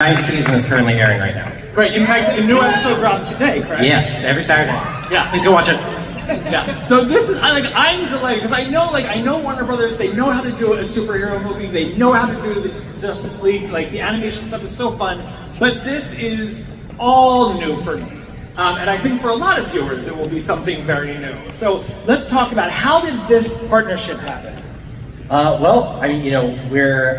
Ninth season is currently airing right now. Right, in fact, a new episode dropped today, correct? Yes, every Saturday. Yeah. Please go watch it. Yeah. So this is I'm delighted because I know Warner Brothers. They know how to do a superhero movie. They know how to do the Justice League. Like the animation stuff is so fun. But this is all new for me, and I think for a lot of viewers it will be something very new. So let's talk about how did this partnership happen? Well, I mean, we're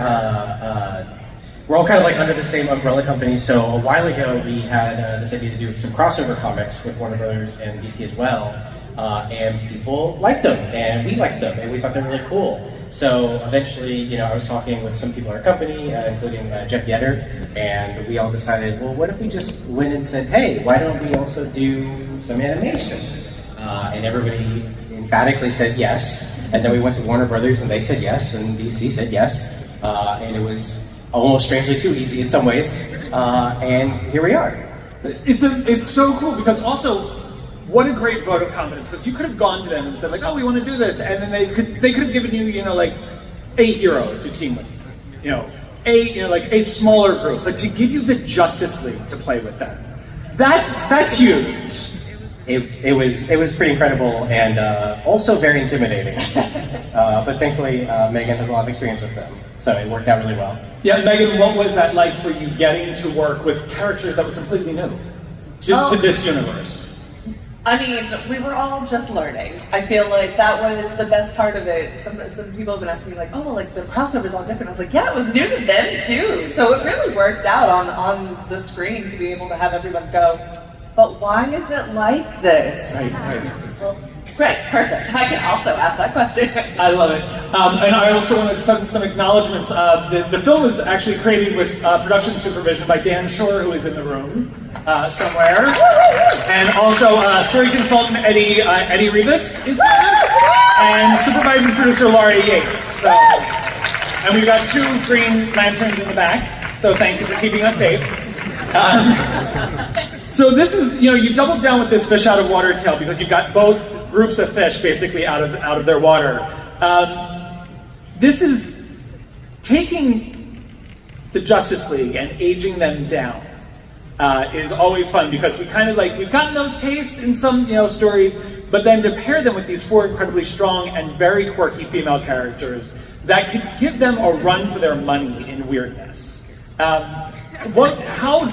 all kind of like under the same umbrella company. So a while ago, we had this idea to do some crossover comics with Warner Brothers and DC as well. And people liked them, and we liked them, and we thought they were really cool. So eventually, I was talking with some people in our company, including Jeff Yetter, and we all decided, well, what if we just went and said, hey, why don't we also do some animation? And everybody emphatically said yes. And then we went to Warner Brothers, and they said yes, and DC said yes. And it was almost strangely too easy in some ways. And here we are. It's so cool because also, what a great vote of confidence, because you could have gone to them and said like, oh, we want to do this, and then they could have given you, like a hero to team with, like a smaller group, but to give you the Justice League to play with them, that's huge. It was pretty incredible and also very intimidating. But thankfully, Meghan has a lot of experience with them, so it worked out really well. Yeah, Meghan, what was that like for you getting to work with characters that were completely new to this universe? I mean, we were all just learning. I feel like that was the best part of it. Some people have been asking me like, oh, well, like the crossover's all different. I was like, yeah, it was new to them too. So it really worked out on the screen to be able to have everyone go, but why is it like this? Right. Well, great, perfect. I can also ask that question. I love it. And I also want to send some acknowledgments. The film was actually created with production supervision by Dan Shore, who is in the room somewhere. And also story consultant Eddie Rivas is here. And supervising producer Laurie Yates. So, and we've got 2 Green Lanterns in the back. So thank you for keeping us safe. So this is, you doubled down with this fish out of water tale because you've got both groups of fish basically out of their water. This is taking the Justice League and aging them down is always fun because we've gotten those tastes in some stories, but then to pair them with these 4 incredibly strong and very quirky female characters that could give them a run for their money in weirdness. How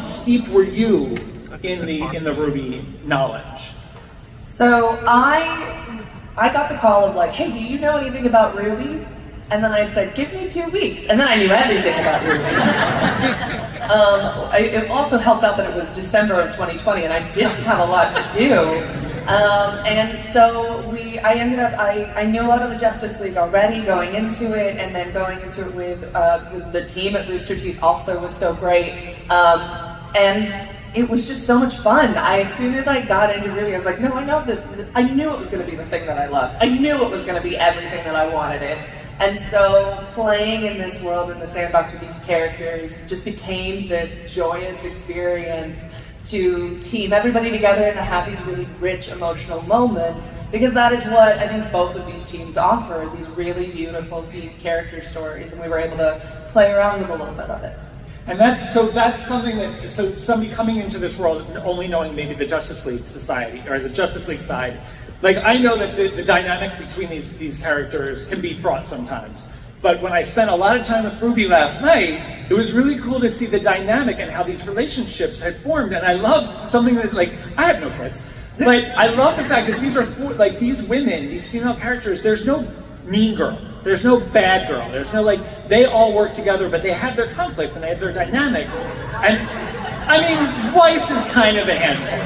steeped were you in the RWBY knowledge? So I got the call of like, hey, do you know anything about RWBY? And then I said, give me 2 weeks. And then I knew everything about RWBY. It also helped out that it was December of 2020 and I didn't have a lot to do. And so I knew a lot about the Justice League already going into it, and then going into it with the team at Rooster Teeth also was so great. And it was just so much fun. As soon as I got into RWBY, I was like, no, I knew it was going to be the thing that I loved. I knew it was going to be everything that I wanted it. And so playing in this world, in the sandbox with these characters, just became this joyous experience to team everybody together and to have these really rich emotional moments, because that is what I think both of these teams offer, these really beautiful, deep character stories, and we were able to play around with a little bit of it. And that's something that, somebody coming into this world only knowing maybe the Justice League Society, or the Justice League side, like I know that the dynamic between these characters can be fraught sometimes. But when I spent a lot of time with RWBY last night, it was really cool to see the dynamic and how these relationships had formed. And I love something that, like, I have no kids, but I love the fact that these are these women, these female characters, there's no mean girl. There's no bad girl. There's no, they all work together, but they have their conflicts and they have their dynamics. And, I mean, Weiss is kind of a handful.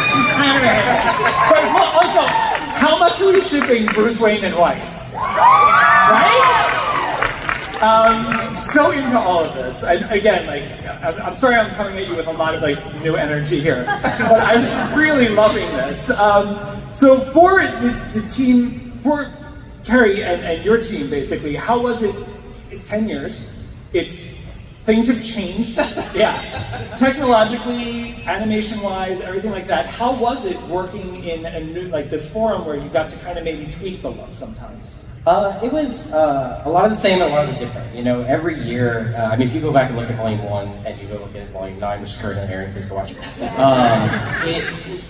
She's kind of a handful. But also, how much are we shipping Bruce Wayne and Weiss? Right? So into all of this. And again, I'm sorry I'm coming at you with a lot of, new energy here. But I'm just really loving this. So for the team, for Kerry and your team, basically, how was it? It's 10 years. Things have changed. Yeah. Technologically, animation-wise, everything like that. How was it working in a new, this forum where you got to kind of maybe tweak the look sometimes? It was a lot of the same and a lot of the different. Every year, if you go back and look at Volume 1 and you go look at 9, which is currently airing, please go watch it.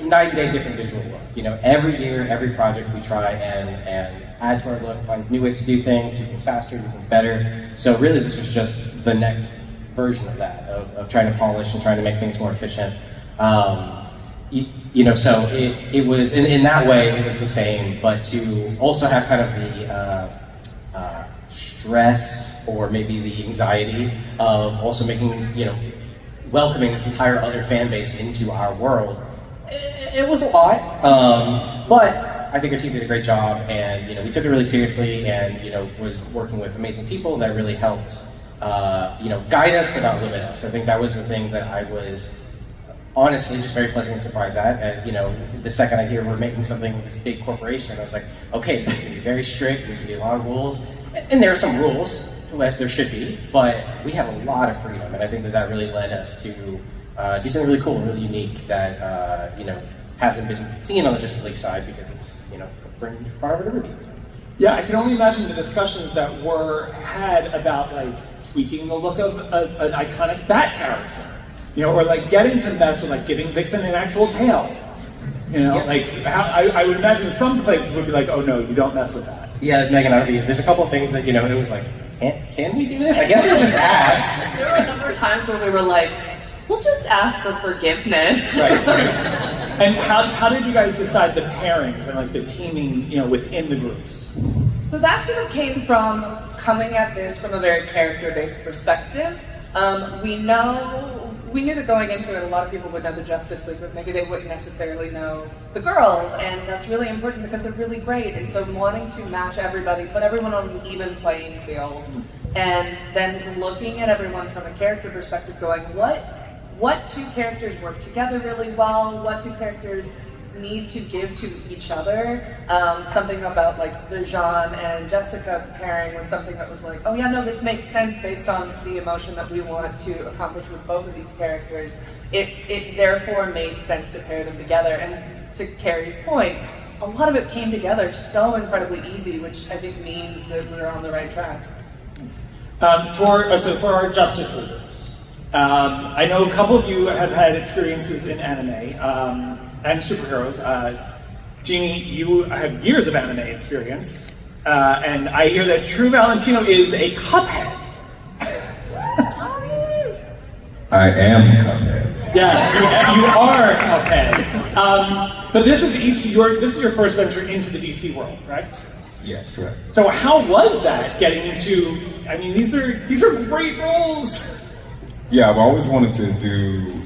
Night and day different visual look. You know, every year, every project we try and add to our look, find new ways to do things faster, do things better. So really this was just the next version of that, of trying to polish and trying to make things more efficient. You know, so it was, in that way, it was the same, but to also have kind of the stress or maybe the anxiety of also making, you know, welcoming this entire other fan base into our world, it was a lot. But I think our team did a great job, and, you know, we took it really seriously, and, you know, was working with amazing people that really helped, you know, guide us but not limit us. I think that was the thing that I was honestly just very pleasantly surprised at. And, you know, the second I hear we're making something with this big corporation, I was like, okay, this is gonna be very strict, there's gonna be a lot of rules. And there are some rules, as there should be, but we have a lot of freedom, and I think that really led us to do something really cool and really unique that, you know, hasn't been seen on the Justice League side, because it's, you know, bring part of it to RWBY. Yeah, I can only imagine the discussions that were had about, like, tweaking the look of an iconic Bat character. You know, or like getting to mess with like giving Vixen an actual tail. You know, yep. Like I would imagine some places would be like, oh no, you don't mess with that. Yeah, Meghan, there's a couple of things that, you know, it was like, can we do this? I guess we'll just ask. There were a number of times where we were like, we'll just ask for forgiveness. Right. And how did you guys decide the pairings and like the teaming, you know, within the groups? So that sort of came from coming at this from a very character-based perspective. We knew that going into it, a lot of people would know the Justice League, but maybe they wouldn't necessarily know the girls, and that's really important because they're really great. And so wanting to match everybody, put everyone on an even playing field, and then looking at everyone from a character perspective, going, what two characters work together really well? What two characters need to give to each other? Something about like the Jean and Jessica pairing was something that was like, oh yeah, no, this makes sense based on the emotion that we want to accomplish with both of these characters. It therefore made sense to pair them together. And to Kerry's point, a lot of it came together so incredibly easy, which I think means that we're on the right track. For our Justice Leaguers, I know a couple of you have had experiences in anime. And superheroes. Jeannie, you have years of anime experience, and I hear that Tru Valentino is a Cuphead. I am Cuphead. Yes, you are Cuphead. But this is your first venture into the DC world, correct? Yes, correct. So how was that getting into? I mean, these are great roles. Yeah, I've always wanted to do,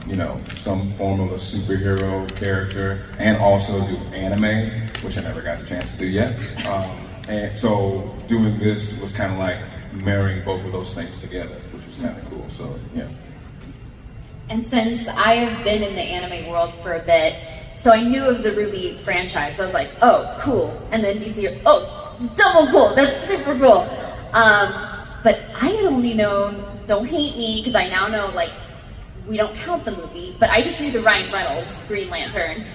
you know, some form of a superhero character, and also do anime, which I never got a chance to do yet. And so doing this was kind of like marrying both of those things together, which was kind of cool. So yeah. And since I have been in the anime world for a bit, so I knew of the RWBY franchise. So I was like, oh, cool. And then DC, oh, double cool. That's super cool. But I had only known. Don't hate me, because I now know, like, we don't count the movie, but I just knew the Ryan Reynolds Green Lantern.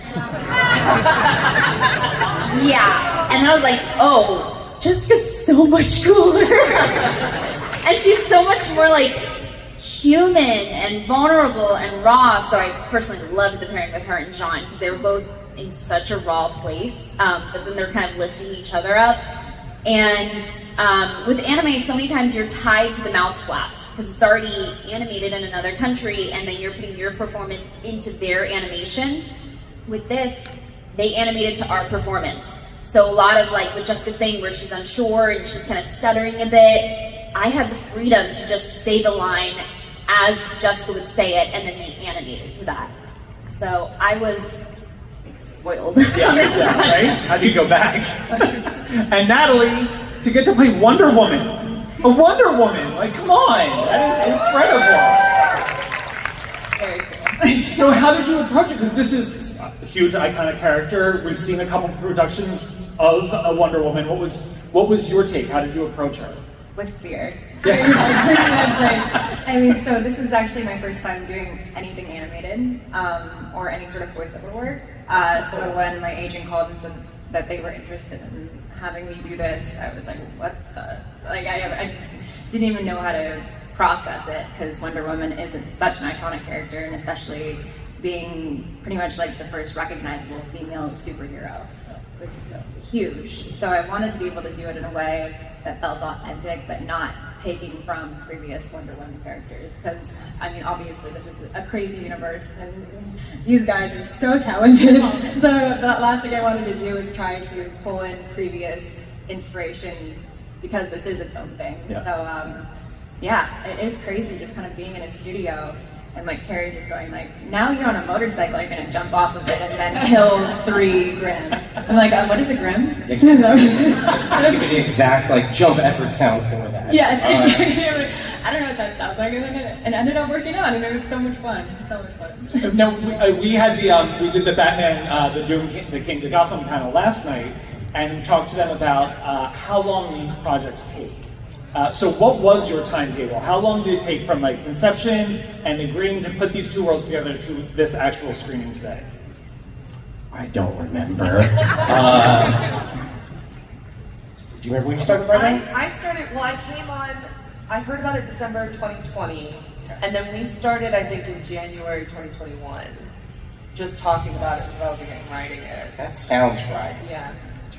Yeah, and then I was like, oh, Jessica's so much cooler. And she's so much more, like, human and vulnerable and raw, so I personally loved the pairing with her and Jean, because they were both in such a raw place, but then they're kind of lifting each other up. And with anime, so many times you're tied to the mouth flaps because it's already animated in another country, and then you're putting your performance into their animation. With this, they animated to our performance. So a lot of like what Jessica's saying, where she's unsure and she's kind of stuttering a bit, I had the freedom to just say the line as Jessica would say it, and then they animated to that. So I was spoiled. Yeah, right? How do you go back? And Natalie, to get to play Wonder Woman. A Wonder Woman! Like, come on! That is incredible! Very cool. So how did you approach it? Because this is a huge iconic character. We've seen a couple productions of a Wonder Woman. What was your take? How did you approach her? With fear. Pretty much, like, I mean, so this was actually my first time doing anything animated, or any sort of voiceover work. So when my agent called and said that they were interested in having me do this, I was like, what the? Like, I didn't even know how to process it, because Wonder Woman isn't such an iconic character, and especially being pretty much like the first recognizable female superhero. It was huge. So I wanted to be able to do it in a way that felt authentic, but not taking from previous Wonder Woman characters. Because, I mean, obviously this is a crazy universe, and these guys are so talented. So the last thing I wanted to do is try to pull in previous inspiration, because this is its own thing. Yeah. So, yeah, it is crazy just kind of being in a studio and like Kerry just going like, now you're on a motorcycle, you're gonna jump off of it and then kill 3 Grimm. I'm like, what is a Grimm? Give me the exact like jump effort sound for that. Yes, exactly. I don't know what that sounds like, and ended up working out, and it was so much fun. So much fun. No, we had we did the Batman, the King to Gotham panel last night, and talked to them about how long these projects take. So what was your timetable? How long did it take from like conception and agreeing to put these 2 worlds together to this actual screening today? I don't remember. Do you remember when you started writing? I started, well, I came on, I heard about it December 2020, and then we started, I think, in January 2021, just talking about it, developing it, and writing it. That sounds right. Yeah.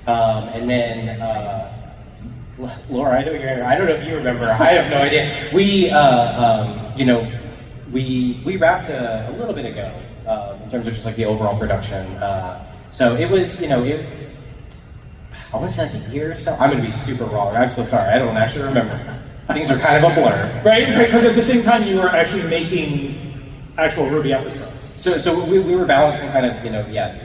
And then, Laura, I don't know if you remember. I have no idea. We, we wrapped a little bit ago in terms of just like the overall production. So it was, I want to say like a year or so. I'm going to be super wrong. I'm so sorry. I don't actually remember. Things are kind of a blur. Right, because at the same time you were actually making actual RWBY episodes. So we were balancing kind of,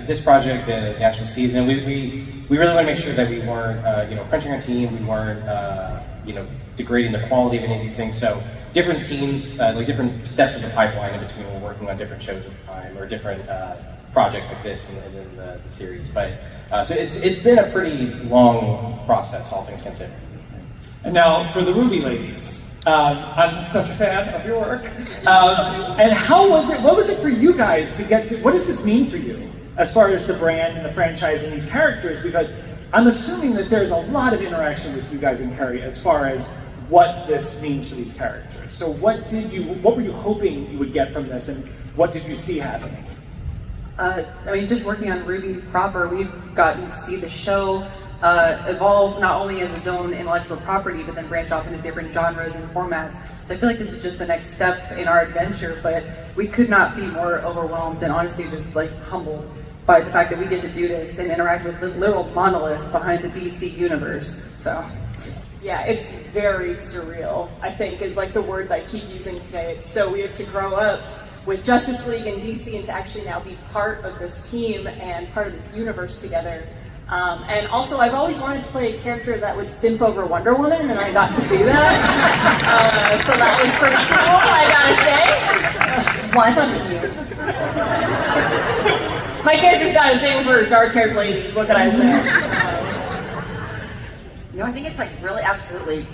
this project, the actual season. We really want to make sure that we weren't, crunching our team. We weren't, degrading the quality of any of these things. So different teams, like different steps of the pipeline in between, we're working on different shows at the time or different projects like this and then the series. But so it's been a pretty long process, all things considered. And now for the RWBY ladies. I'm such a fan of your work. And how was it, what was it for you guys to get to, what does this mean for you as far as the brand and the franchise and these characters? Because I'm assuming that there's a lot of interaction with you guys and Kerry as far as what this means for these characters. So what were you hoping you would get from this, and what did you see happening? Just working on RWBY proper, we've gotten to see the show evolve not only as its own intellectual property, but then branch off into different genres and formats. So I feel like this is just the next step in our adventure, but we could not be more overwhelmed and honestly just like humbled by the fact that we get to do this and interact with the literal monoliths behind the DC universe. So. Yeah, it's very surreal, I think, is like the word that I keep using today. It's so weird to grow up with Justice League and DC and to actually now be part of this team and part of this universe together. And also, I've always wanted to play a character that would simp over Wonder Woman, and I got to do that. So that was pretty cool, I gotta say. My character's got a thing for dark-haired ladies, what can I say? I think it's like really absolutely,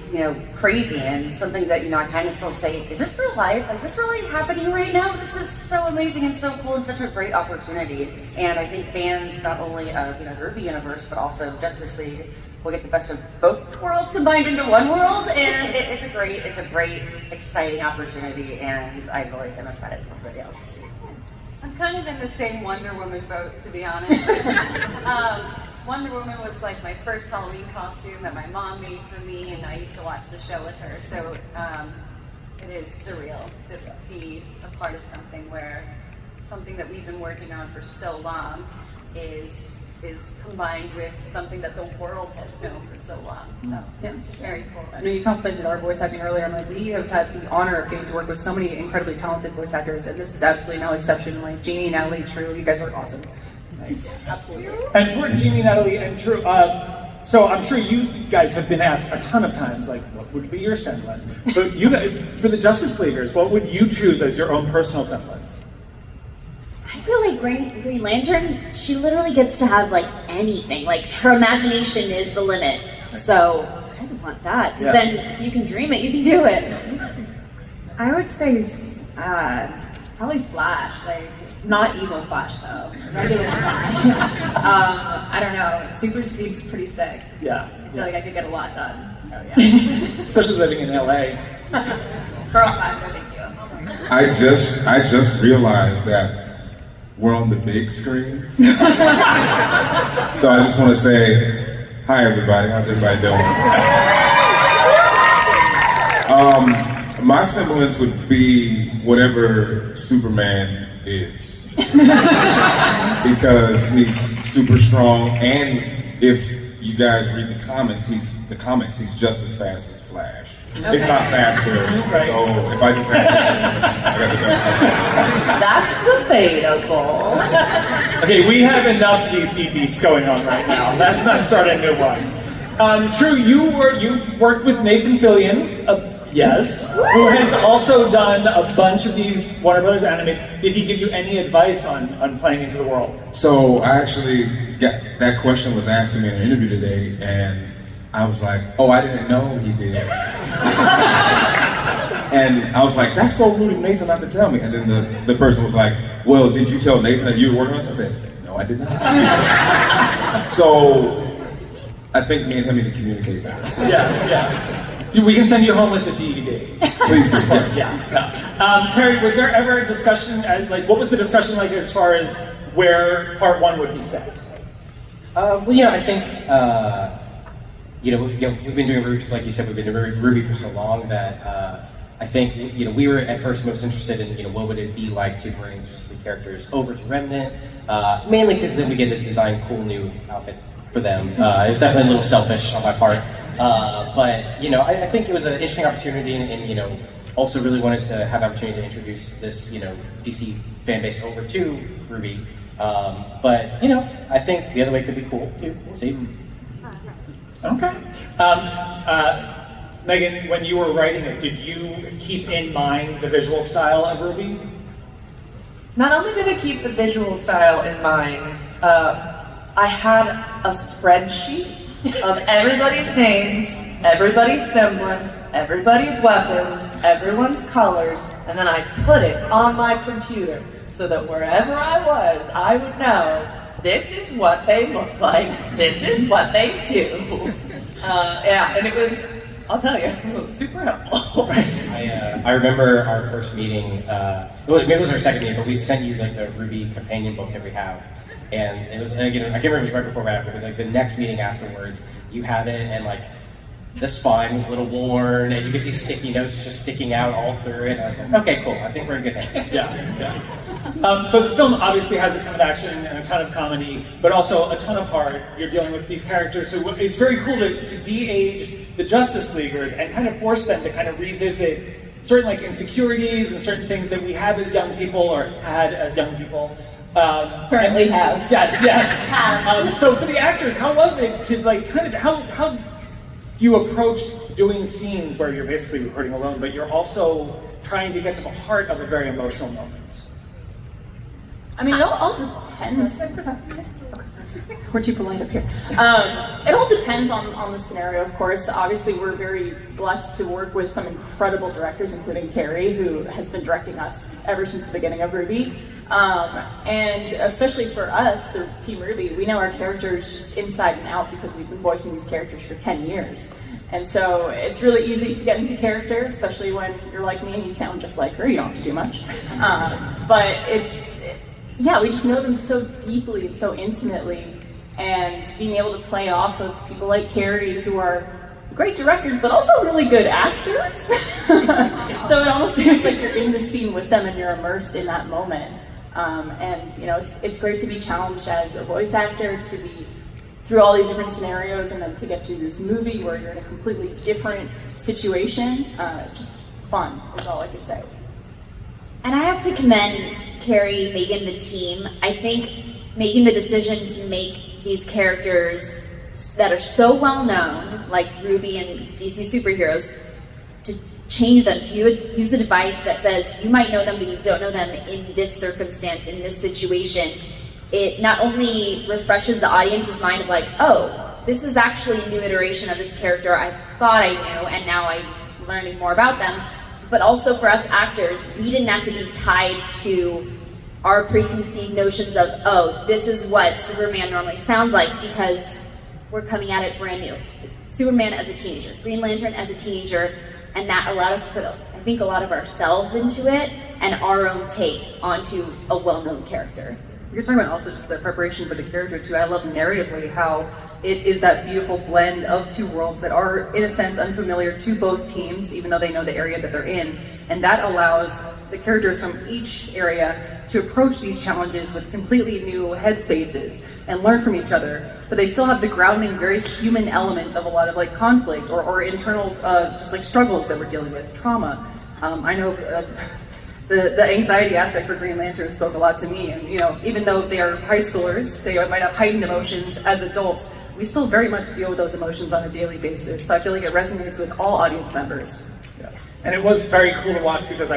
crazy and something that, I kind of still say, is this real life? Is this really happening right now? This is so amazing and so cool and such a great opportunity. And I think fans, not only of, the RWBY universe, but also Justice League, will get the best of both worlds combined into one world. And it's a great, exciting opportunity. And I really am excited for everybody else to see. I'm kind of in the same Wonder Woman boat, to be honest. Wonder Woman was like my first Halloween costume that my mom made for me, and I used to watch the show with her. So it is surreal to be a part of something that we've been working on for so long is combined with something that the world has known for so long. So yeah, it's just very cool. I know you complimented our voice acting earlier. I'm like, we have had the honor of getting to work with so many incredibly talented voice actors, and this is absolutely no exception. Like Jeannie, Natalie, Tru, you guys are awesome. Nice. Absolutely. And for Jeannie, Natalie, and Tru, so I'm sure you guys have been asked a ton of times, like, what would be your semblance? But you guys, for the Justice Leaguers, what would you choose as your own personal semblance? I feel like Green Lantern, she literally gets to have like anything. Like her imagination is the limit. So I kind of want that. Because then if you can dream it, you can do it. I would say probably Flash, like not evil Flash though, regular Flash. I don't know, super speed's pretty sick. Yeah. I feel like I could get a lot done. Oh, yeah. Especially living in LA. Girl 5, no thank you. I just realized that we're on the big screen. So I just want to say, hi everybody, how's everybody doing? My semblance would be whatever Superman is. Because he's super strong, and if you guys read the comics, he's just as fast as Flash. Okay. If not faster. Right. So if I just had this, I got the best. That's debatable. Okay, we have enough DC beefs going on right now. Let's not start a new one. Tru, you worked with Nathan Fillion, yes, who has also done a bunch of these Warner Brothers animated. Did he give you any advice on playing into the world? So I actually got that question was asked to me in an interview today, and I was like, oh, I didn't know he did. And I was like, that's so rude of Nathan not to tell me. And then the person was like, well, did you tell Nathan that you were working on this? I said, no, I did not. So I think me and him need to communicate better. Yeah. Dude, we can send you home with a DVD. Please do, yes. Yeah. Kerry, was there ever a discussion, what was the discussion like as far as where part 1 would be set? Well, I think, we've been doing RWBY, like you said, we've been doing RWBY for so long that I think, we were at first most interested in, what would it be like to bring Justice League characters over to Remnant, mainly because then we get to design cool new outfits for them. It was definitely a little selfish on my part, but, I think it was an interesting opportunity and also really wanted to have the opportunity to introduce this, DC fan base over to RWBY. But, I think the other way could be cool too. We'll see. Okay. Meghan, when you were writing it, did you keep in mind the visual style of RWBY? Not only did I keep the visual style in mind, I had a spreadsheet of everybody's names, everybody's semblance, everybody's weapons, everyone's colors, and then I put it on my computer so that wherever I was, I would know this is what they look like, this is what they do. And it was, I'll tell you, it was super helpful. I remember our first meeting, maybe it was our second meeting, but we sent you the RWBY companion book that we have. And it was, again, I can't remember if it was right before or right after, but the next meeting afterwards, you had it, and the spine was a little worn, and you could see sticky notes just sticking out all through it. And I was like, okay, cool, I think we're in good hands. Yeah. So the film obviously has a ton of action and a ton of comedy, but also a ton of heart. You're dealing with these characters, so it's very cool to de-age the Justice Leaguers and kind of force them to kind of revisit certain insecurities and certain things that we have as young people or had as young people. Currently have. Yes. So for the actors, how was it to how do you approach doing scenes where you're basically recording alone, but you're also trying to get to the heart of a very emotional moment? I mean, it all depends. We're too polite up here. It all depends on the scenario, of course. Obviously, we're very blessed to work with some incredible directors, including Kerry, who has been directing us ever since the beginning of RWBY. And especially for us, the Team RWBY, we know our characters just inside and out because we've been voicing these characters for 10 years. And so it's really easy to get into character, especially when you're like me and you sound just like her, you don't have to do much. But we just know them so deeply and so intimately, and being able to play off of people like Kerry, who are great directors, but also really good actors. So it almost feels like you're in the scene with them and you're immersed in that moment. It's great to be challenged as a voice actor, to be through all these different scenarios, and then to get to this movie where you're in a completely different situation. Just fun is all I could say. And I have to commend Kerry, Meghan, the team. I think making the decision to make these characters that are so well known, like RWBY and DC superheroes, to change them, to use a device that says you might know them, but you don't know them in this circumstance, in this situation. It not only refreshes the audience's mind of oh, this is actually a new iteration of this character I thought I knew, and now I'm learning more about them. But also for us actors, we didn't have to be tied to our preconceived notions of, oh, this is what Superman normally sounds like, because we're coming at it brand new. Superman as a teenager, Green Lantern as a teenager, and that allowed us to put a I think, a lot of ourselves into it and our own take onto a well-known character. You're talking about also just the preparation for the character too. I love narratively how it is that beautiful blend of two worlds that are, in a sense, unfamiliar to both teams, even though they know the area that they're in. And that allows the characters from each area to approach these challenges with completely new headspaces and learn from each other. But they still have the grounding, very human element of a lot of like conflict or internal just like struggles that we're dealing with, trauma. I know the anxiety aspect for Green Lantern spoke a lot to me, and even though they are high schoolers, they might have heightened emotions as adults, we still very much deal with those emotions on a daily basis. So I feel like it resonates with all audience members. Yeah. And it was very cool to watch because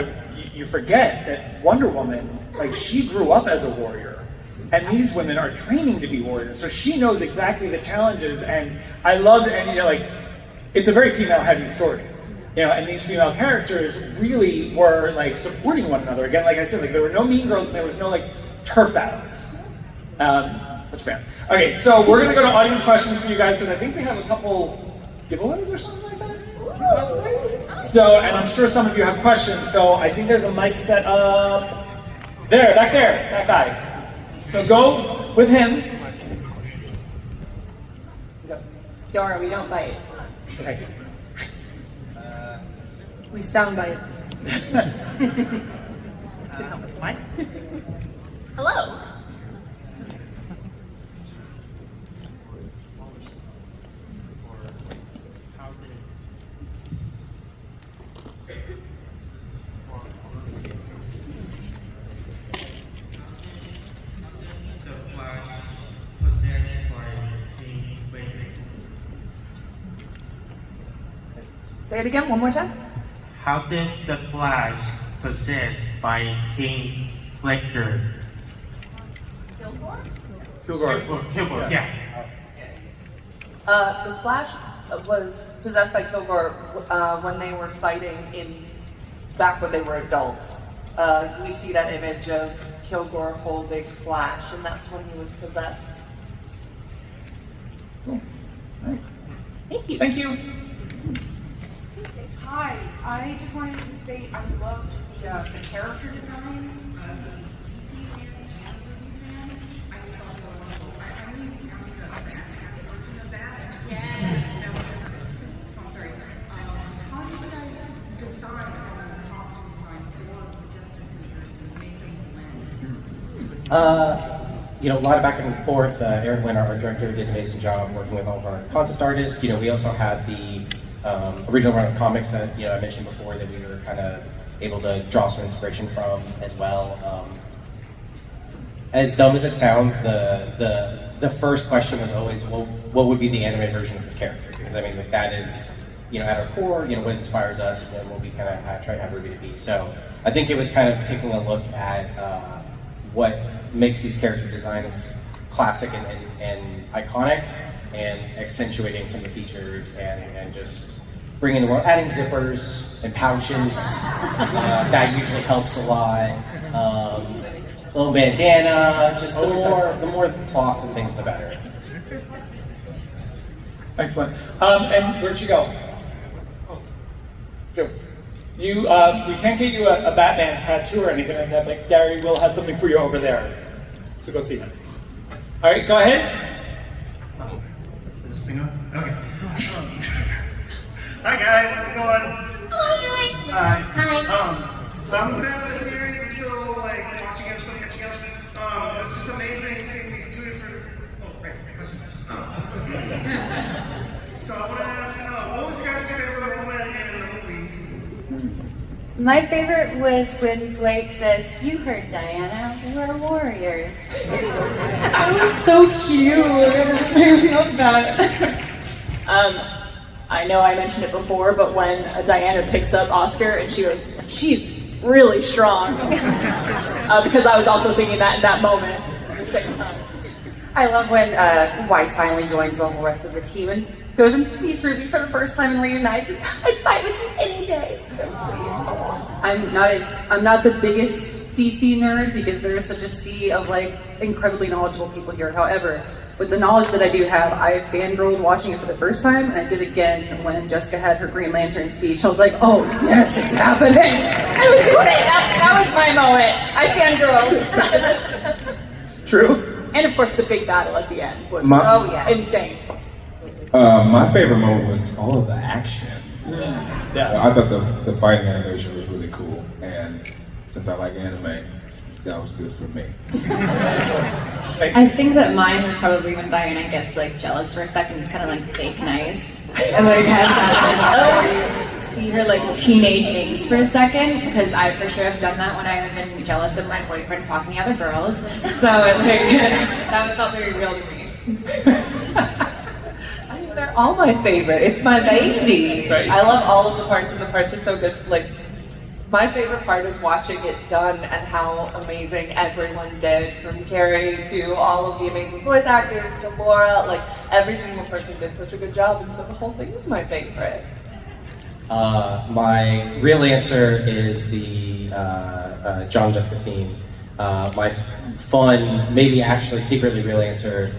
you forget that Wonder Woman, like, she grew up as a warrior, and these women are training to be warriors, so she knows exactly the challenges. And I loved it, and like, it's a very female-heavy story. And these female characters really were like supporting one another. Again, like I said, like there were no mean girls and there was no like turf battles. Such a fan. Okay, so we're gonna go to audience questions for you guys because I think we have a couple giveaways or something like that. So, and I'm sure some of you have questions. So I think there's a mic set up there, back there, that guy. So go with him. Dora, we don't bite. Okay. We soundbite. Hello. Say it again, one more time. How did the Flash possessed by King Flicker? Kilgore, yeah. The Flash was possessed by Kilgore when they were fighting back when they were adults. We see that image of Kilgore holding Flash, and that's when he was possessed. Cool. All right. Thank you. Thank you. Hi, I just wanted to say I loved the character designs of the DC fan and Ruby fan. I just thought they were wonderful. I really encountered a back version of that. Yes. Oh, sorry. How did you guys decide on the costume design for the Justice Leaguers to make them blend? A lot of back and forth. Aaron Wynn, our director, did an amazing job working with all of our concept artists. We also had the original run of comics that I mentioned before that we were kind of able to draw some inspiration from as well. As dumb as it sounds, the first question was always, well, what would be the animated version of this character? Because that is at our core, what inspires us and what we kind of try to have Ruby to be. So I think it was kind of taking a look at what makes these character designs classic and iconic, and accentuating some of the features and just bringing the world, adding zippers and pouches. That usually helps a lot. Little bandana, just the more cloth and things, the better. Excellent. And where'd you go? Joe. We can't get you a Batman tattoo or anything like that, but Gary will have something for you over there. So go see him. All right, go ahead. Is this thing up? Okay. Hi guys, how's it going? Hello. Hi. So I'm a fan of the series. I'm still watching it, still catching up. It was just amazing seeing these two different. Oh, right. So I want to ask, what was your guys' favorite moment in the movie? My favorite was when Blake says, "You heard Diana, we're warriors." I was so cute. I love that. I know I mentioned it before, but when Diana picks up Oscar and she goes, "She's really strong," because I was also thinking that in that moment at the same time. I love when Weiss finally joins the whole rest of the team and goes and sees Ruby for the first time and reunites. I'd fight with you any day. So sweet. I'm not the biggest DC nerd because there is such a sea of like incredibly knowledgeable people here. However, with the knowledge that I do have, I fangirled watching it for the first time, and I did again when Jessica had her Green Lantern speech. I was like, oh yes, it's happening. I was gonna say, that was my moment. I fangirled. True. And of course, the big battle at the end was insane. My favorite moment was all of the action. Yeah. I thought the fighting animation was really cool, and since I like anime, that was good for me. I think that mine was probably when Diana gets like jealous for a second. It's kind of like fake nice, and like has that see her like teenage angst for a second, because I for sure have done that when I have been jealous of my boyfriend talking to other girls. So it, like, that felt very real to me. They're all my favorite. It's my baby. Right. I love all of the parts, and the parts are so good. Like, my favorite part is watching it done and how amazing everyone did, from Kerry to all of the amazing voice actors to Laura. Like, every single person did such a good job, and so the whole thing is my favorite. My real answer is the John Jessica scene. My fun, maybe actually secretly real answer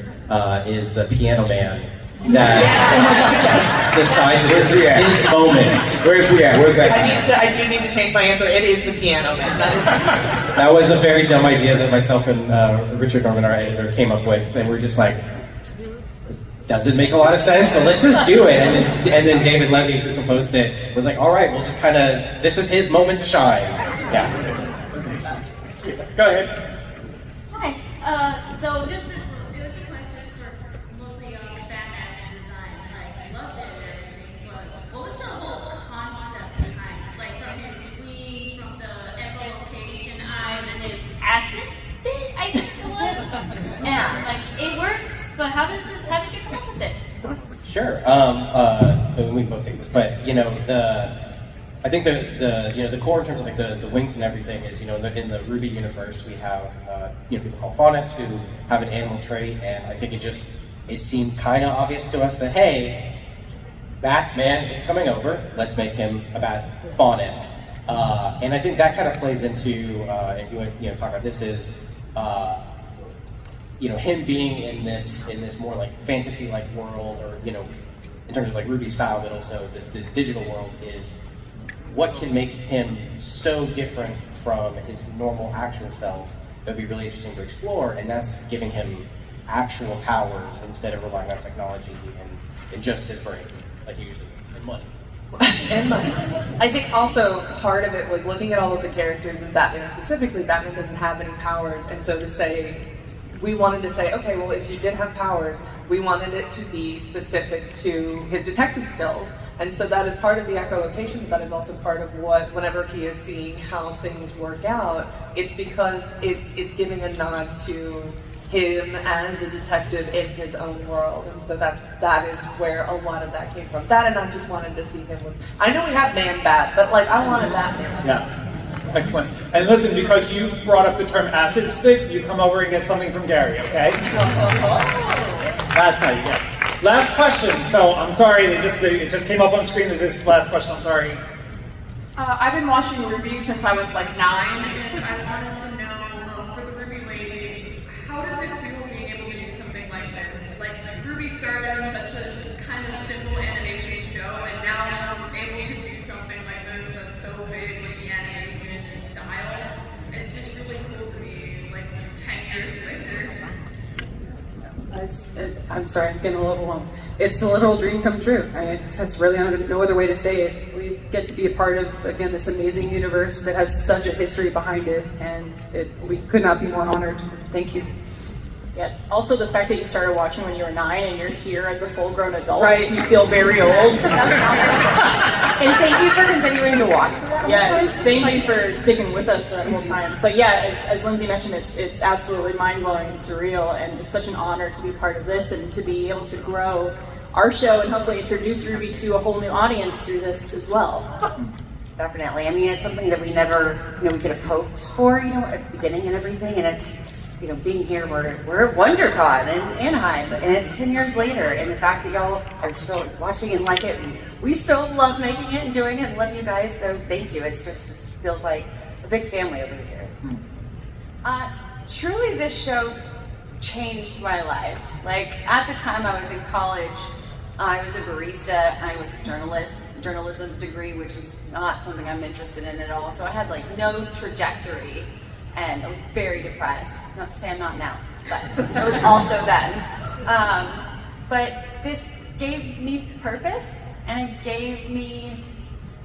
is the Piano Man. The size of his moments. Where's he at? Where's that? I do need to change my answer. It is the Piano Man. That was a very dumb idea that myself and Richard Norman, our editor, came up with, and we're just like, doesn't make a lot of sense, but let's just do it. And then David Levy, who composed it, was like, all right, we'll just kind of, this is his moment to shine. Yeah. Go ahead. Hi. So just it was a question for mostly Batman's design. Like, I loved it and everything, but what was the whole concept behind it? Like, from his wings, from the echolocation eyes, and his acid spit, I think it was. Yeah, like it works, but how did you come up with it? Sure. We can both think this, but I think the core in terms of like the wings and everything is, in the RWBY universe we have people called faunus who have an animal trait, and I think it seemed kind of obvious to us that, hey, Batman is coming over, let's make him a bat faunus. And I think that kind of plays into, if you want to talk about this, is him being in this more like fantasy-like world, or in terms of like RWBY style, but also the digital world, is what can make him so different from his normal actual self. That would be really interesting to explore, and that's giving him actual powers instead of relying on technology and just his brain, like he usually does, and money. And money. I think also part of it was looking at all of the characters, and Batman specifically. Batman doesn't have any powers, and so we wanted to say, okay, well, if he did have powers, we wanted it to be specific to his detective skills. And so that is part of the echolocation, but that is also part of whenever he is seeing how things work out, it's because it's giving a nod to him as a detective in his own world. And so that is where a lot of that came from. That, and I just wanted to see him with, I know we have Man-Bat, but like, I wanted Batman. Yeah. Excellent. And listen, because you brought up the term acid spit, you come over and get something from Gary, okay? That's how you get it. Last question. So I'm sorry, it just came up on screen with this last question. I'm sorry. I've been watching RWBY since I was like 9, and I wanted to know, for the RWBY ladies, how does it feel being able to do something like this? Like, RWBY started as such a kind of simple animation show, and now I'm able to do something like this that's so big with the animation and style. It's just really cool to be like 10 years later. I'm sorry, I'm getting a little overwhelmed. It's a little dream come true. That's really no other way to say it. We get to be a part of, again, this amazing universe that has such a history behind it, and we could not be more honored. Thank you. Yeah. Also, the fact that you started watching when you were 9 and you're here as a full-grown adult Right. makes me feel very old. And thank you for continuing to watch for that. Yes, thank you for sticking with us for that whole time. But yeah, as Lindsay mentioned, it's absolutely mind-blowing and surreal, and it's such an honor to be part of this and to be able to grow our show and hopefully introduce RWBY to a whole new audience through this as well. Definitely. I mean, it's something that we never, we could have hoped for, at the beginning and everything, and it's, being here, we're at Wondercon in Anaheim, and it's 10 years later, and the fact that y'all are still watching and like it, and we still love making it and doing it and love you guys, so thank you. It feels like a big family over the years. Truly, this show changed my life. Like, at the time I was in college, I was a barista, I was a journalism degree, which is not something I'm interested in at all. So I had like no trajectory, and I was very depressed. Not to say I'm not now, but it was also then. But this gave me purpose, and it gave me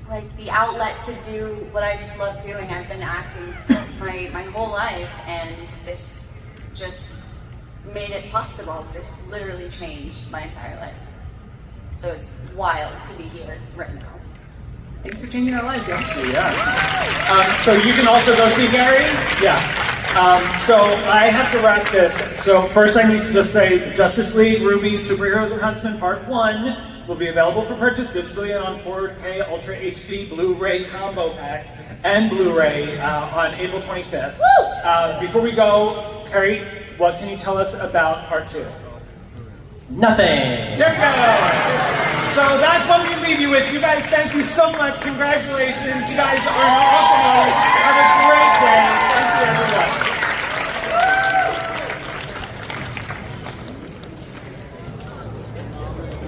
like the outlet to do what I just love doing. I've been acting my whole life, and this just made it possible. This literally changed my entire life. So it's wild to be here right now. Thanks for changing our lives, y'all. Yeah. So you can also go see Gary? Yeah. So I have to wrap this. So first I need to just say Justice League, RWBY, Superheroes and Huntsmen Part 1 will be available for purchase digitally and on 4K Ultra HD Blu-ray Combo Pack and Blu-ray on April 25th. Before we go, Kerry, what can you tell us about Part 2? Nothing. There we go. So that's what we leave you with. You guys, thank you so much. Congratulations. You guys are awesome. Have a great day.